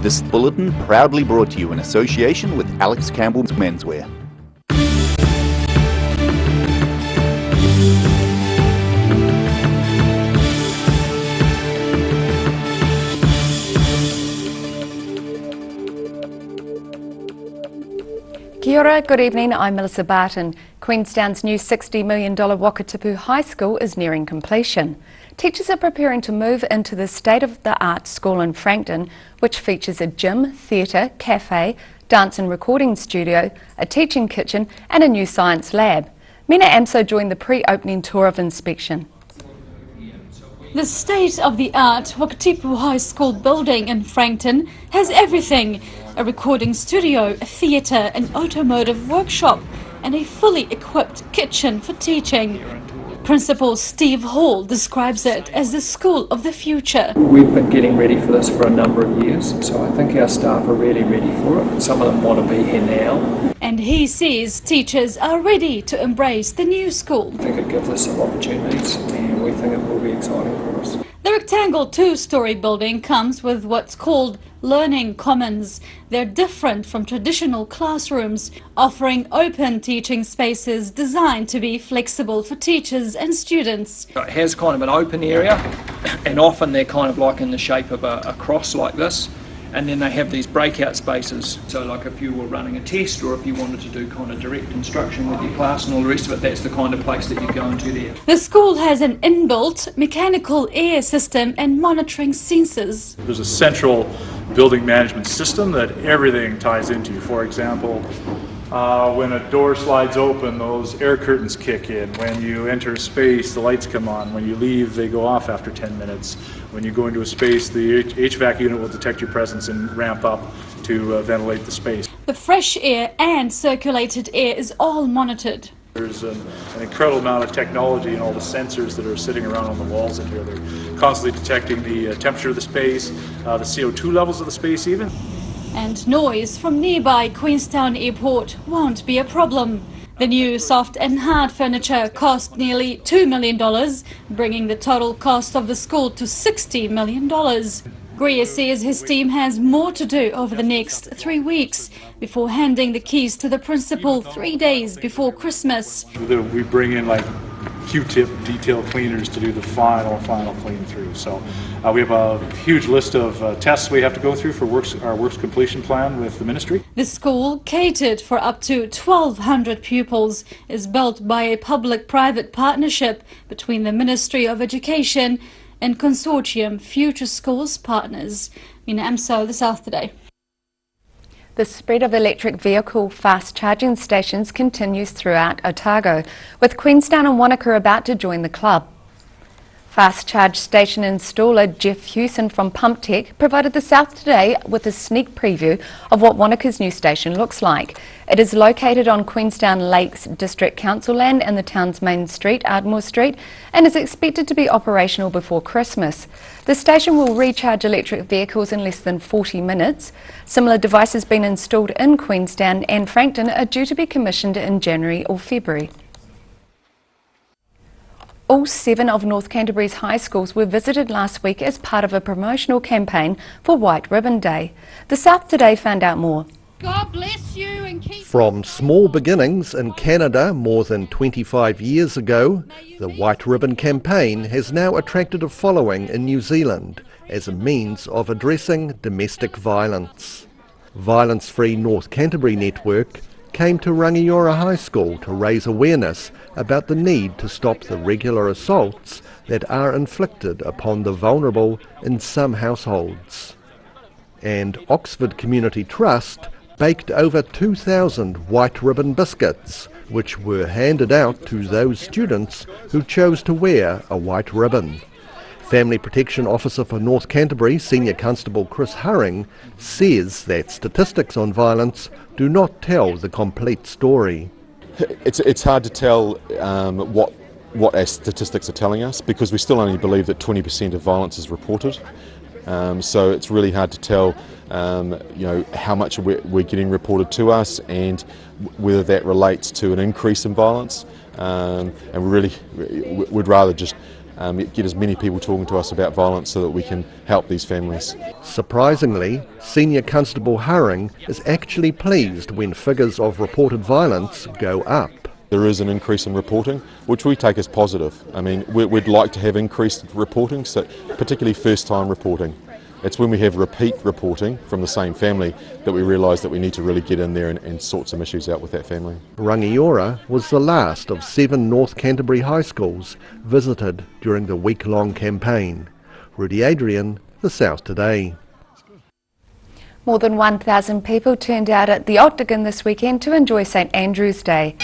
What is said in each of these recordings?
This bulletin proudly brought to you in association with Alex Campbell's Menswear. Kia ora, good evening, I'm Melissa Barton. Queenstown's new $60 million Wakatipu High School is nearing completion. Teachers are preparing to move into the state-of-the-art school in Frankton, which features a gym, theatre, cafe, dance and recording studio, a teaching kitchen and a new science lab. Mina Amso joined the pre-opening tour of inspection. The state-of-the-art Wakatipu High School building in Frankton has everything. A recording studio, a theatre, an automotive workshop and a fully equipped kitchen for teaching. Principal Steve Hall describes it as the school of the future. We've been getting ready for this for a number of years, so I think our staff are really ready for it. Some of them want to be here now. And he says teachers are ready to embrace the new school. I think it gives us some opportunities and we think it will be exciting for us. The rectangle two-storey building comes with what's called learning commons. They're different from traditional classrooms, offering open teaching spaces designed to be flexible for teachers and students. It has kind of an open area and often they're kind of like in the shape of a cross like this. And then they have these breakout spaces. So like if you were running a test or if you wanted to do kind of direct instruction with your class and all the rest of it, that's the kind of place that you go into there. The school has an inbuilt mechanical air system and monitoring sensors. There's a central building management system that everything ties into. For example, when a door slides open, those air curtains kick in. When you enter a space, the lights come on. When you leave, they go off after 10 minutes. When you go into a space, the HVAC unit will detect your presence and ramp up to ventilate the space. The fresh air and circulated air is all monitored. There's an incredible amount of technology and all the sensors that are sitting around on the walls in here. They're constantly detecting the temperature of the space, the CO2 levels of the space even. And noise from nearby Queenstown Airport won't be a problem. The new soft and hard furniture cost nearly $2 million, bringing the total cost of the school to $60 million. Greer says his team has more to do over the next 3 weeks before handing the keys to the principal 3 days before Christmas. We bring in like Q-tip detail cleaners to do the final clean through. So we have a huge list of tests we have to go through for our works completion plan with the ministry. The school, catered for up to 1,200 pupils, is built by a public-private partnership between the Ministry of Education and Consortium Future Schools Partners. Mina Amso, The South Today. The spread of electric vehicle fast charging stations continues throughout Otago, with Queenstown and Wanaka about to join the club. Fast charge station installer Jeff Hewson from PumpTech provided the South Today with a sneak preview of what Wanaka's new station looks like. It is located on Queenstown Lakes District Council land in the town's main street, Ardmore Street, and is expected to be operational before Christmas. The station will recharge electric vehicles in less than 40 minutes. Similar devices being installed in Queenstown and Frankton are due to be commissioned in January or February. All 7 of North Canterbury's high schools were visited last week as part of a promotional campaign for White Ribbon Day. The South Today found out more. God bless you and keep... From small beginnings in Canada more than 25 years ago, the White Ribbon campaign has now attracted a following in New Zealand as a means of addressing domestic violence. Violence Free North Canterbury Network came to Rangiora High School to raise awareness about the need to stop the regular assaults that are inflicted upon the vulnerable in some households. And Oxford Community Trust baked over 2,000 white ribbon biscuits, which were handed out to those students who chose to wear a white ribbon. Family Protection Officer for North Canterbury, Senior Constable Chris Hurring, says that statistics on violence do not tell the complete story. It's hard to tell what our statistics are telling us because we still only believe that 20% of violence is reported. So it's really hard to tell how much we're getting reported to us and whether that relates to an increase in violence. And we'd rather just get as many people talking to us about violence so that we can help these families. Surprisingly, Senior Constable Haring is actually pleased when figures of reported violence go up. There is an increase in reporting, which we take as positive. I mean, we'd like to have increased reporting, so particularly first-time reporting. It's when we have repeat reporting from the same family that we realise that we need to really get in there and sort some issues out with that family. Rangiora was the last of 7 North Canterbury high schools visited during the week-long campaign. Rudy Adrian, The South Today. More than 1,000 people turned out at the Octagon this weekend to enjoy St Andrew's Day.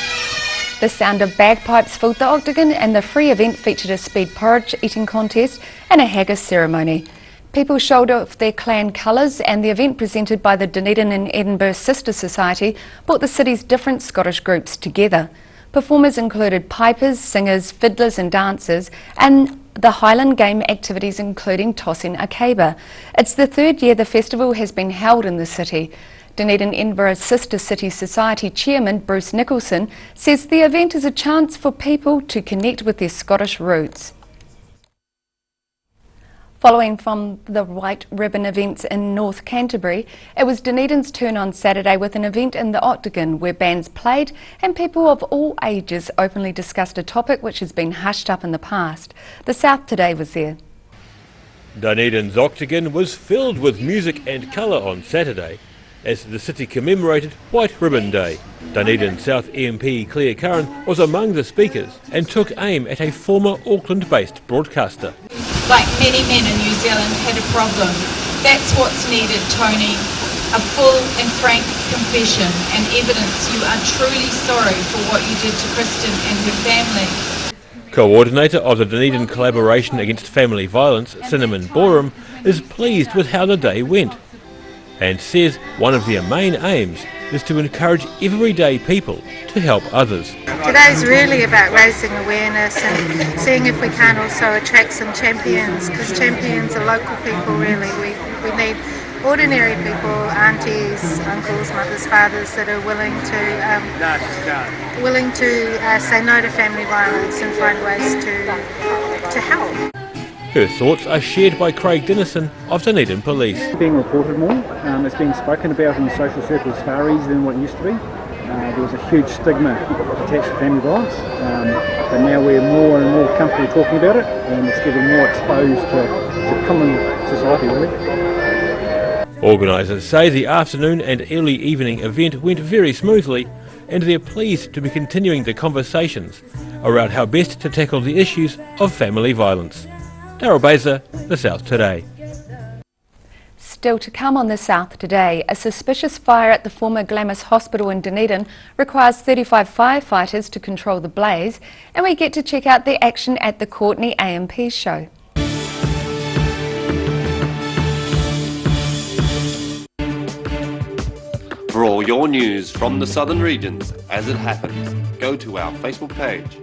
The sound of bagpipes filled the Octagon, and the free event featured a speed porridge eating contest and a haggis ceremony. People showed off their clan colours, and the event presented by the Dunedin and Edinburgh Sister Society brought the city's different Scottish groups together. Performers included pipers, singers, fiddlers and dancers, and the Highland game activities including tossing a caber. It's the 3rd year the festival has been held in the city. Dunedin Edinburgh Sister City Society Chairman Bruce Nicholson says the event is a chance for people to connect with their Scottish roots. Following from the White Ribbon events in North Canterbury, it was Dunedin's turn on Saturday with an event in the Octagon where bands played and people of all ages openly discussed a topic which has been hushed up in the past. The South Today was there. Dunedin's Octagon was filled with music and colour on Saturday as the city commemorated White Ribbon Day. Dunedin South MP Claire Curran was among the speakers and took aim at a former Auckland-based broadcaster. Like many men in New Zealand had a problem. That's what's needed, Tony. A full and frank confession and evidence you are truly sorry for what you did to Kristen and her family. Coordinator of the Dunedin Collaboration Against Family Violence, Cinnamon Borum, is pleased with how the day went and says one of their main aims is to encourage everyday people to help others. Today's really about raising awareness and seeing if we can also attract some champions, because champions are local people really. We need ordinary people, aunties, uncles, mothers, fathers that are willing to say no to family violence and find ways to help. Her thoughts are shared by Craig Dennison of Dunedin Police. Being reported more, it's being spoken about in the social circles far easier than what it used to be. There was a huge stigma attached to family violence, but now we're more and more comfortable talking about it, and it's getting more exposed to common society really. Organisers say the afternoon and early evening event went very smoothly, and they're pleased to be continuing the conversations around how best to tackle the issues of family violence. Daryl Baser, The South Today. Still to come on The South Today, a suspicious fire at the former Glamis Hospital in Dunedin requires 35 firefighters to control the blaze, and we get to check out the action at the Courtney AMP show. For all your news from the southern regions as it happens, go to our Facebook page.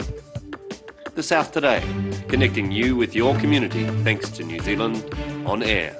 The South Today, connecting you with your community thanks to New Zealand On Air.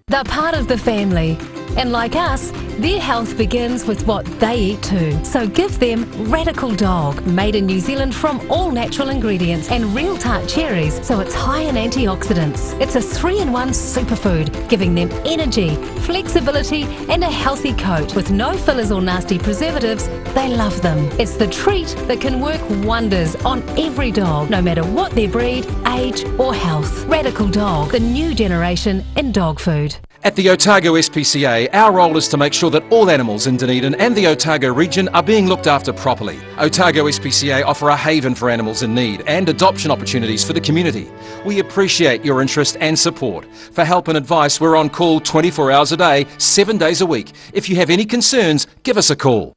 They're part of the family, and like us, their health begins with what they eat too. So give them Radical Dog, made in New Zealand from all natural ingredients and real tart cherries, so it's high in antioxidants. It's a 3-in-1 superfood, giving them energy, flexibility and a healthy coat. With no fillers or nasty preservatives, they love them. It's the treat that can work wonders on every dog, no matter what their breed, age or health. Radical Dog, the new generation in dog food. At the Otago SPCA, our role is to make sure that all animals in Dunedin and the Otago region are being looked after properly. Otago SPCA offer a haven for animals in need and adoption opportunities for the community. We appreciate your interest and support. For help and advice, we're on call 24 hours a day, 7 days a week. If you have any concerns, give us a call.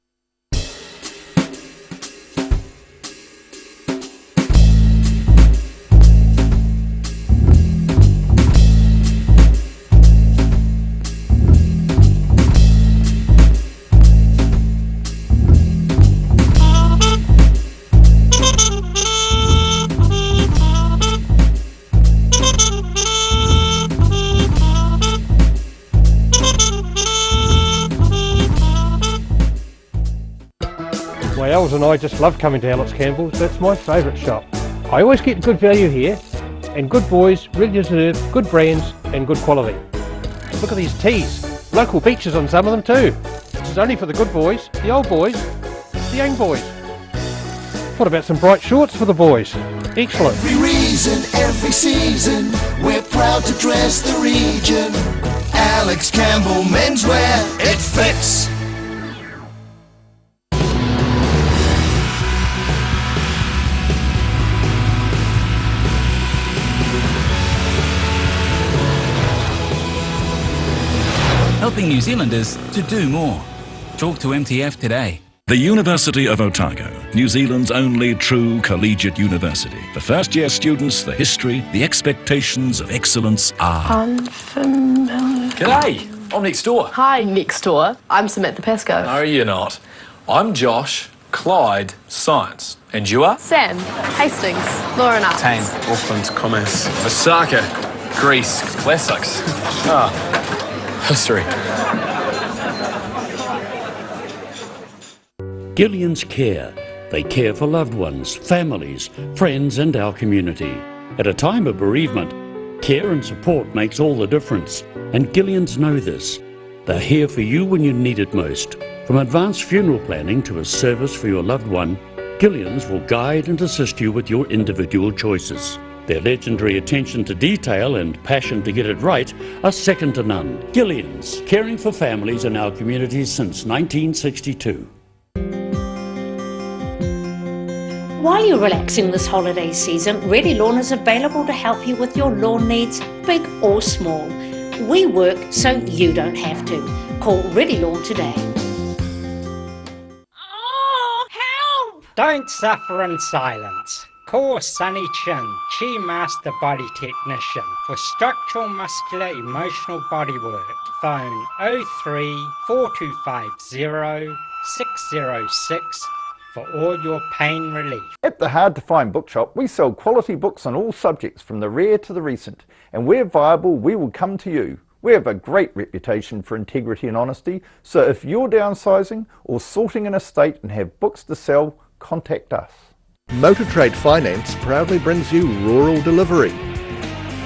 My Els and I just love coming to Alex Campbell's. That's my favourite shop. I always get good value here, and good boys really deserve good brands and good quality. Look at these tees, local beaches on some of them too. This is only for the good boys, the old boys, the young boys. What about some bright shorts for the boys? Excellent. Every reason, every season, we're proud to dress the region. Alex Campbell Menswear, it fits. Helping New Zealanders to do more. Talk to MTF today. The University of Otago, New Zealand's only true collegiate university. For first-year students, the history, the expectations of excellence are unfamiliar. G'day, I'm next door. Hi, next door. I'm Samantha Pascoe. No, you're not. I'm Josh, Clyde, Science. And you are? Sam, Hastings, Laura and Tane, Auckland, Commerce. Osaka, Greece, Classics. History. Gillian's Care. They care for loved ones, families, friends and our community. At a time of bereavement, care and support makes all the difference. And Gillian's know this. They're here for you when you need it most. From advanced funeral planning to a service for your loved one, Gillian's will guide and assist you with your individual choices. Their legendary attention to detail and passion to get it right are second to none. Gillian's, caring for families in our communities since 1962. While you're relaxing this holiday season, Ready Lawn is available to help you with your lawn needs, big or small. We work so you don't have to. Call Ready Lawn today. Oh, help! Don't suffer in silence. Call Sunny Chin, Chi Master Body Technician for structural, muscular, emotional bodywork. Phone 03 4250 606 for all your pain relief. At the Hard to Find Bookshop, we sell quality books on all subjects, from the rare to the recent, and where viable, we will come to you. We have a great reputation for integrity and honesty, so if you're downsizing or sorting an estate and have books to sell, contact us. Motor Trade Finance proudly brings you Rural Delivery.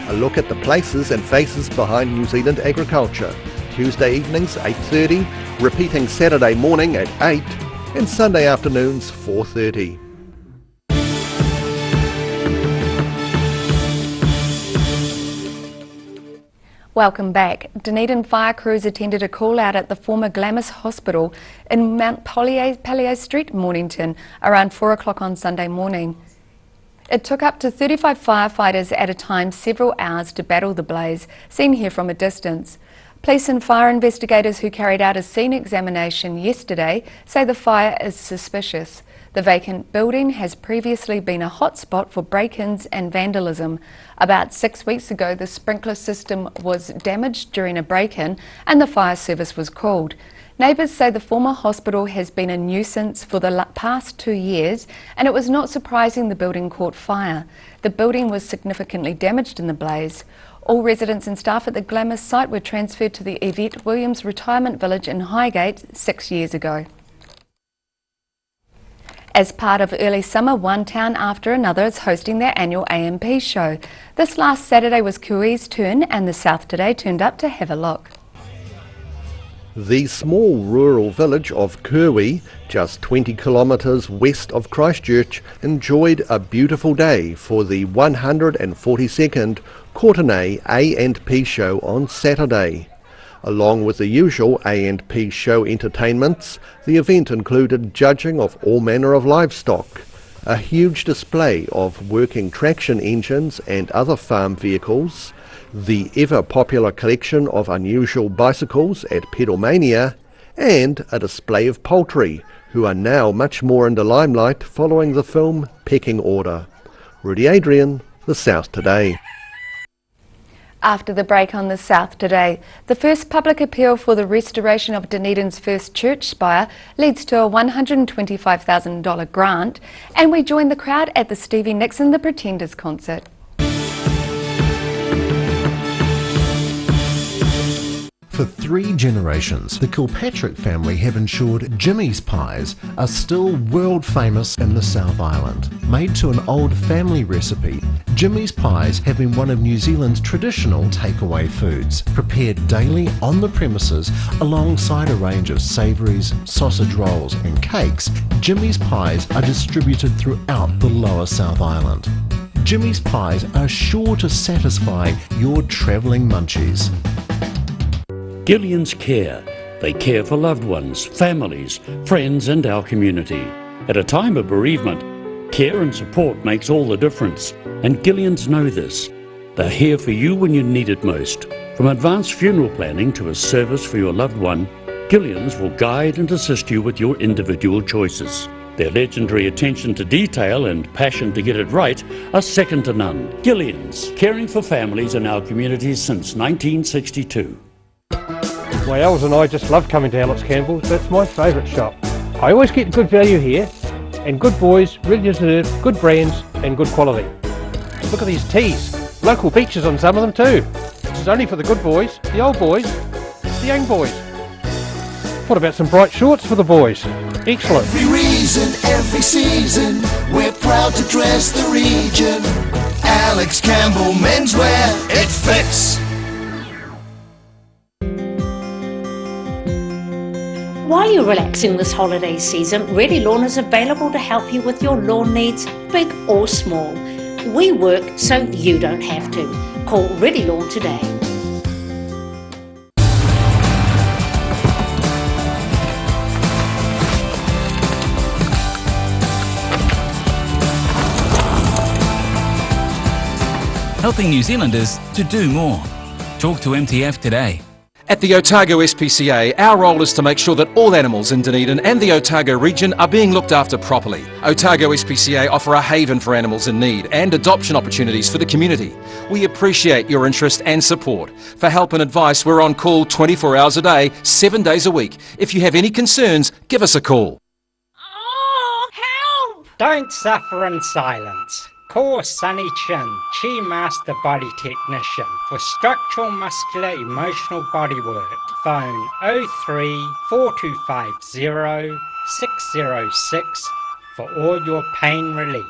A look at the places and faces behind New Zealand agriculture. Tuesday evenings 8:30, repeating Saturday morning at 8, and Sunday afternoons 4:30. Welcome back. Dunedin fire crews attended a call out at the former Glamis Hospital in Mount Pallier Street, Mornington, around 4 o'clock on Sunday morning. It took up to 35 firefighters at a time several hours to battle the blaze, seen here from a distance. Police and fire investigators who carried out a scene examination yesterday say the fire is suspicious. The vacant building has previously been a hotspot for break-ins and vandalism. About 6 weeks ago, the sprinkler system was damaged during a break-in and the fire service was called. Neighbours say the former hospital has been a nuisance for the past 2 years, and it was not surprising the building caught fire. The building was significantly damaged in the blaze. All residents and staff at the Glamis site were transferred to the Yvette Williams Retirement Village in Highgate 6 years ago. As part of early summer, one town after another is hosting their annual AMP show. This last Saturday was Kui's turn, and the South Today turned up to have a look. The small rural village of Kui, just 20 kilometres west of Christchurch, enjoyed a beautiful day for the 142nd Courtenay A&P show on Saturday. Along with the usual A&P show entertainments, the event included judging of all manner of livestock, a huge display of working traction engines and other farm vehicles, the ever-popular collection of unusual bicycles at Pedalmania, and a display of poultry, who are now much more in the limelight following the film Pecking Order. Rudy Adrian, The South Today. After the break on the South Today, the first public appeal for the restoration of Dunedin's first church spire leads to a $125,000 grant, and we join the crowd at the Stevie Nixon The Pretenders concert. For 3 generations, the Kilpatrick family have ensured Jimmy's pies are still world famous in the South Island. Made to an old family recipe, Jimmy's pies have been one of New Zealand's traditional takeaway foods, prepared daily on the premises alongside a range of savouries, sausage rolls and cakes. Jimmy's pies are distributed throughout the lower South Island. Jimmy's pies are sure to satisfy your travelling munchies. Gillian's Care. They care for loved ones, families, friends and our community. At a time of bereavement, care and support makes all the difference, and Gillian's know this. They're here for you when you need it most. From advanced funeral planning to a service for your loved one, Gillian's will guide and assist you with your individual choices. Their legendary attention to detail and passion to get it right are second to none. Gillian's, caring for families in our communities since 1962. My Els and I just love coming to Alex Campbell's. That's my favourite shop. I always get good value here, and good boys really deserve good brands and good quality. Look at these tees. Local beaches on some of them too. This is only for the good boys, the old boys, the young boys. What about some bright shorts for the boys? Excellent. Every reason, every season, we're proud to dress the region. Alex Campbell Menswear, it fits. While you're relaxing this holiday season, Ready Lawn is available to help you with your lawn needs, big or small. We work so you don't have to. Call Ready Lawn today. Helping New Zealanders to do more. Talk to MTF today. At the Otago SPCA, our role is to make sure that all animals in Dunedin and the Otago region are being looked after properly. Otago SPCA offer a haven for animals in need and adoption opportunities for the community. We appreciate your interest and support. For help and advice, we're on call 24 hours a day, 7 days a week. If you have any concerns, give us a call. Oh, help! Don't suffer in silence. Call Sunny Chin, Chi Master Body Technician for structural, muscular, emotional bodywork. Phone 03 4250 606 for all your pain relief.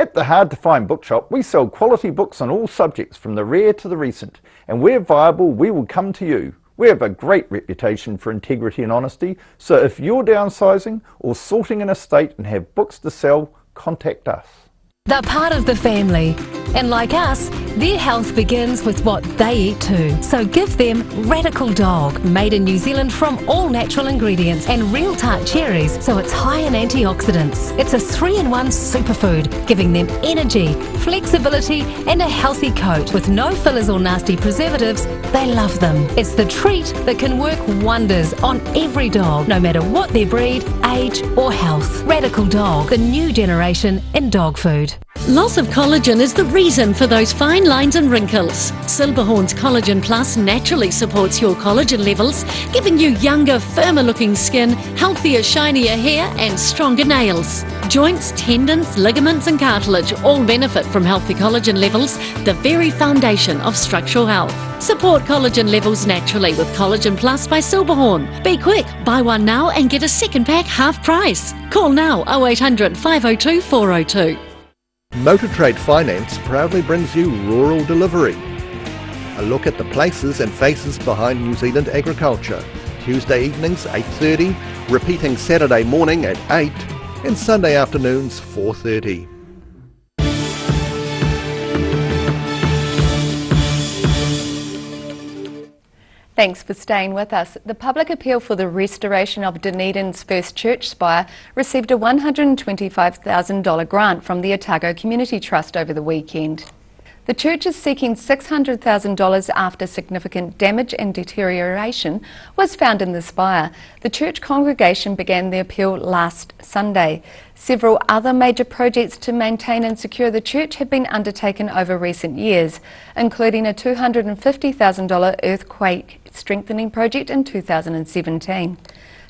At the Hard to Find Bookshop, we sell quality books on all subjects from the rare to the recent, and where viable, we will come to you. We have a great reputation for integrity and honesty, so if you're downsizing or sorting an estate and have books to sell, contact us. They're part of the family, and like us, their health begins with what they eat too. So give them Radical Dog, made in New Zealand from all natural ingredients and real tart cherries, so it's high in antioxidants. It's a 3-in-1 superfood, giving them energy, flexibility and a healthy coat. With no fillers or nasty preservatives, they love them. It's the treat that can work wonders on every dog, no matter what their breed, age or health. Radical Dog, the new generation in dog food. Loss of collagen is the reason for those fine lines and wrinkles. Silberhorn's Collagen Plus naturally supports your collagen levels, giving you younger, firmer looking skin, healthier, shinier hair and stronger nails. Joints, tendons, ligaments and cartilage all benefit from healthy collagen levels, the very foundation of structural health. Support collagen levels naturally with Collagen Plus by Silberhorn. Be quick, buy one now and get a second pack half price. Call now 0800 502 402. Motor Trade Finance proudly brings you Rural Delivery. A look at the places and faces behind New Zealand agriculture. Tuesday evenings 8:30, repeating Saturday morning at 8 and Sunday afternoons 4:30. Thanks for staying with us. The public appeal for the restoration of Dunedin's first church spire received a $125,000 grant from the Otago Community Trust over the weekend. The church is seeking $600,000 after significant damage and deterioration was found in the spire. The church congregation began the appeal last Sunday. Several other major projects to maintain and secure the church have been undertaken over recent years, including a $250,000 earthquake strengthening project in 2017.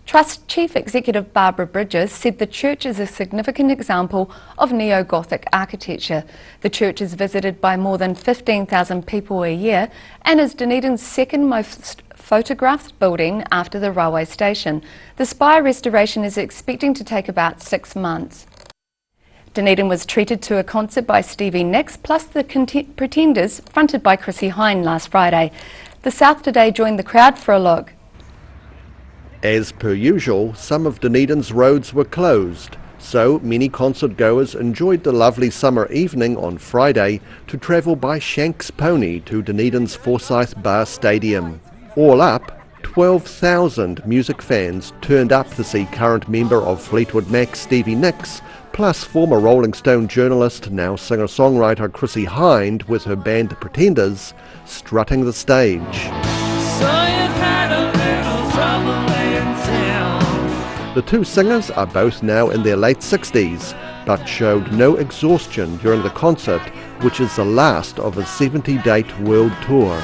Trust Chief Executive Barbara Bridges said the church is a significant example of neo-Gothic architecture. The church is visited by more than 15,000 people a year and is Dunedin's second most photographed building after the railway station. The spire restoration is expecting to take about 6 months. Dunedin was treated to a concert by Stevie Nicks plus the Pretenders, fronted by Chrissie Hynde last Friday. The South Today joined the crowd for a look. As per usual, some of Dunedin's roads were closed, so many concert goers enjoyed the lovely summer evening on Friday to travel by Shanks Pony to Dunedin's Forsyth Bar Stadium. All up, 12,000 music fans turned up to see current member of Fleetwood Mac Stevie Nicks, plus former Rolling Stone journalist, now singer-songwriter Chrissie Hynde with her band The Pretenders, strutting the stage. The two singers are both now in their late 60s, but showed no exhaustion during the concert, which is the last of a 70-date world tour.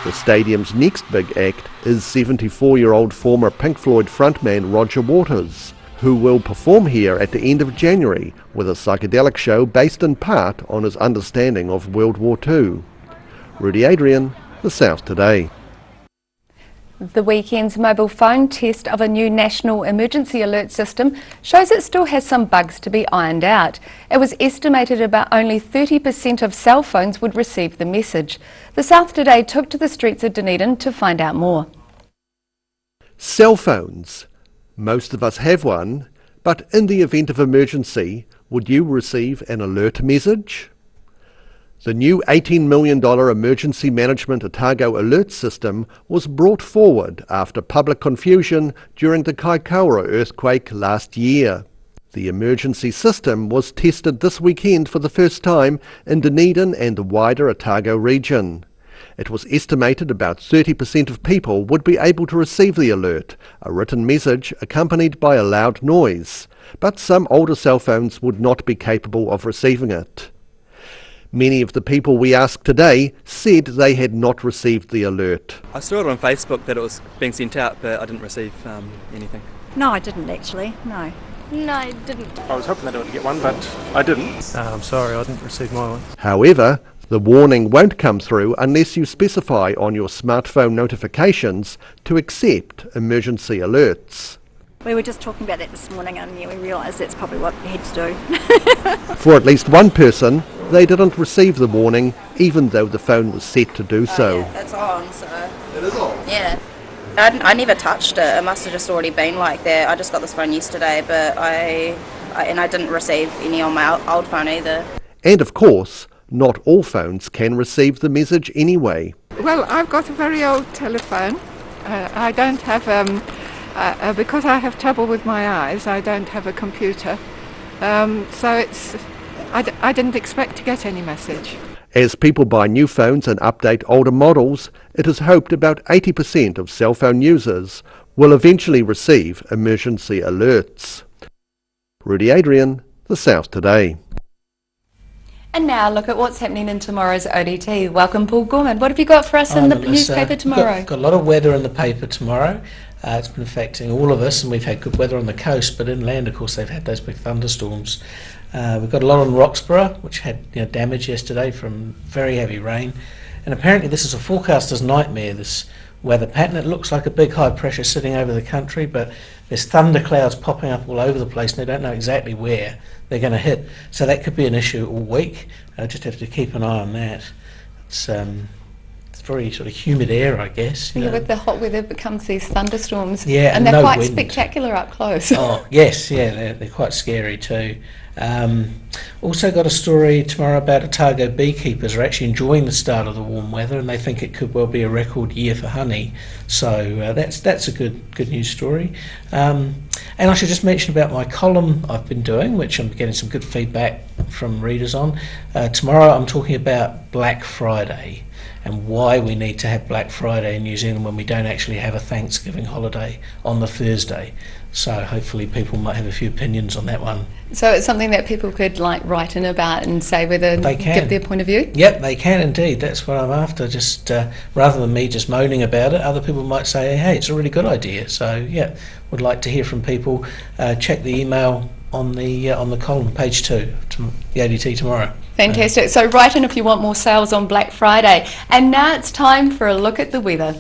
The stadium's next big act is 74-year-old former Pink Floyd frontman Roger Waters, who will perform here at the end of January with a psychedelic show based in part on his understanding of World War II. Rudy Adrian, The South Today. The weekend's mobile phone test of a new national emergency alert system shows it still has some bugs to be ironed out. It was estimated about only 30% of cell phones would receive the message. The South Today took to the streets of Dunedin to find out more. Cell phones. Most of us have one, but in the event of emergency, would you receive an alert message? The new $18 million emergency management Otago alert system was brought forward after public confusion during the Kaikoura earthquake last year. The emergency system was tested this weekend for the first time in Dunedin and the wider Otago region. It was estimated about 30% of people would be able to receive the alert, a written message accompanied by a loud noise, but some older cell phones would not be capable of receiving it. Many of the people we asked today said they had not received the alert. I saw it on Facebook that it was being sent out, but I didn't receive anything. No, I didn't actually, no. No, I didn't. I was hoping that I would get one, but I didn't. I'm sorry, I didn't receive my one. However, the warning won't come through unless you specify on your smartphone notifications to accept emergency alerts. We were just talking about that this morning and we realised that's probably what we had to do. For at least one person, they didn't receive the warning, even though the phone was set to do so. Yeah, it's on, so... It is on? Yeah. I never touched it. It must have just already been like that. I just got this phone yesterday, but I didn't receive any on my old phone either. And of course, not all phones can receive the message anyway. Well, I've got a very old telephone. I don't have, because I have trouble with my eyes, I don't have a computer. So I didn't expect to get any message. As people buy new phones and update older models, it is hoped about 80% of cell phone users will eventually receive emergency alerts. Rudy Adrian, The South Today. And now look at what's happening in tomorrow's ODT. Welcome, Paul Gorman. What have you got for us in the newspaper tomorrow? Got a lot of weather in the paper tomorrow. It's been affecting all of us, and we've had good weather on the coast, but inland, of course, they've had those big thunderstorms. We've got a lot on Roxburgh, which had damage yesterday from very heavy rain. And apparently this is a forecaster's nightmare, this weather pattern. It looks like a big high pressure sitting over the country, but there's thunder clouds popping up all over the place, and they don't know exactly where they're going to hit. So that could be an issue all week. Just have to keep an eye on that. It's very sort of humid air, I guess. Yeah, with the hot weather it becomes these thunderstorms. Yeah, and they're no quite wind. spectacular up close. Oh, yes, yeah, they're quite scary too. Also got a story tomorrow about Otago beekeepers are actually enjoying the start of the warm weather, and they think it could well be a record year for honey. So that's a good news story. And I should just mention about my column I've been doing, which I'm getting some good feedback from readers on. Tomorrow I'm talking about Black Friday and why we need to have Black Friday in New Zealand when we don't actually have a Thanksgiving holiday on the Thursday. So hopefully people might have a few opinions on that one. So it's something that people could like write in about and say whether they can give their point of view? Yep, they can indeed. That's what I'm after. Just rather than me just moaning about it, other people might say, hey, it's a really good idea. So yeah, would like to hear from people. Check the email on the column, page 2, the ADT tomorrow. Fantastic. So write in if you want more sales on Black Friday. And now it's time for a look at the weather.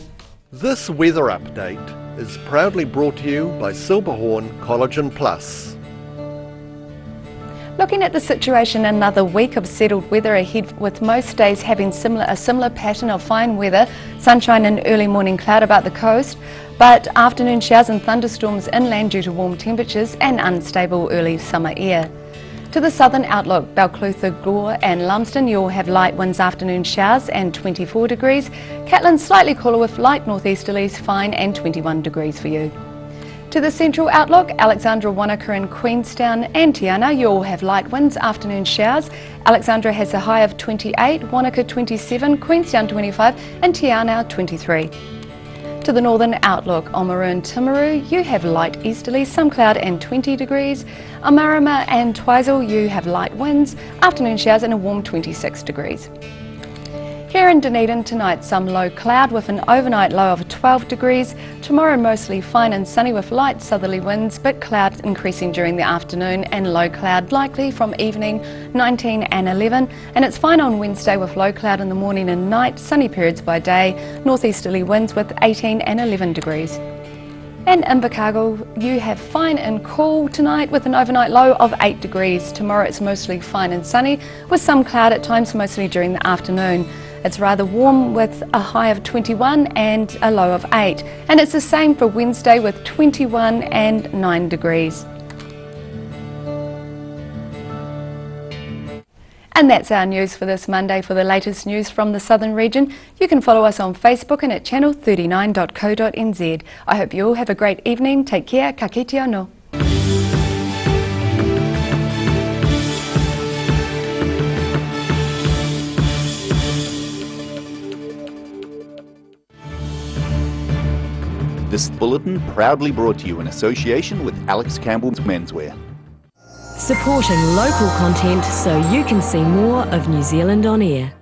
This weather update is proudly brought to you by Silberhorn Collagen Plus. Looking at the situation, another week of settled weather ahead, with most days having a similar pattern of fine weather, sunshine and early morning cloud about the coast, but afternoon showers and thunderstorms inland due to warm temperatures and unstable early summer air. To the southern outlook, Balclutha, Gore and Lumsden, you'll have light winds, afternoon showers and 24 degrees. Catlin slightly cooler with light northeasterlies, fine and 21 degrees for you. To the central outlook, Alexandra, Wanaka and Queenstown and Tiana, you'll have light winds, afternoon showers. Alexandra has a high of 28, Wanaka 27, Queenstown 25 and Tiana 23. To the northern outlook, Oamaru and Timaru, you have light easterlies, some cloud and 20 degrees. Amarama and Twizel, you have light winds, afternoon showers and a warm 26 degrees. Here in Dunedin tonight, some low cloud with an overnight low of 12 degrees. Tomorrow mostly fine and sunny with light southerly winds, but clouds increasing during the afternoon and low cloud likely from evening 19 and 11. And it's fine on Wednesday with low cloud in the morning and night, sunny periods by day, northeasterly winds with 18 and 11 degrees. And in Invercargill, you have fine and cool tonight with an overnight low of 8 degrees. Tomorrow it's mostly fine and sunny with some cloud at times, mostly during the afternoon. It's rather warm with a high of 21 and a low of 8. And it's the same for Wednesday with 21 and 9 degrees. And that's our news for this Monday. For the latest news from the southern region, you can follow us on Facebook and at channel39.co.nz. I hope you all have a great evening. Take care. Ka kite anō. This bulletin proudly brought to you in association with Alex Campbell's Menswear. Supporting local content so you can see more of New Zealand on air.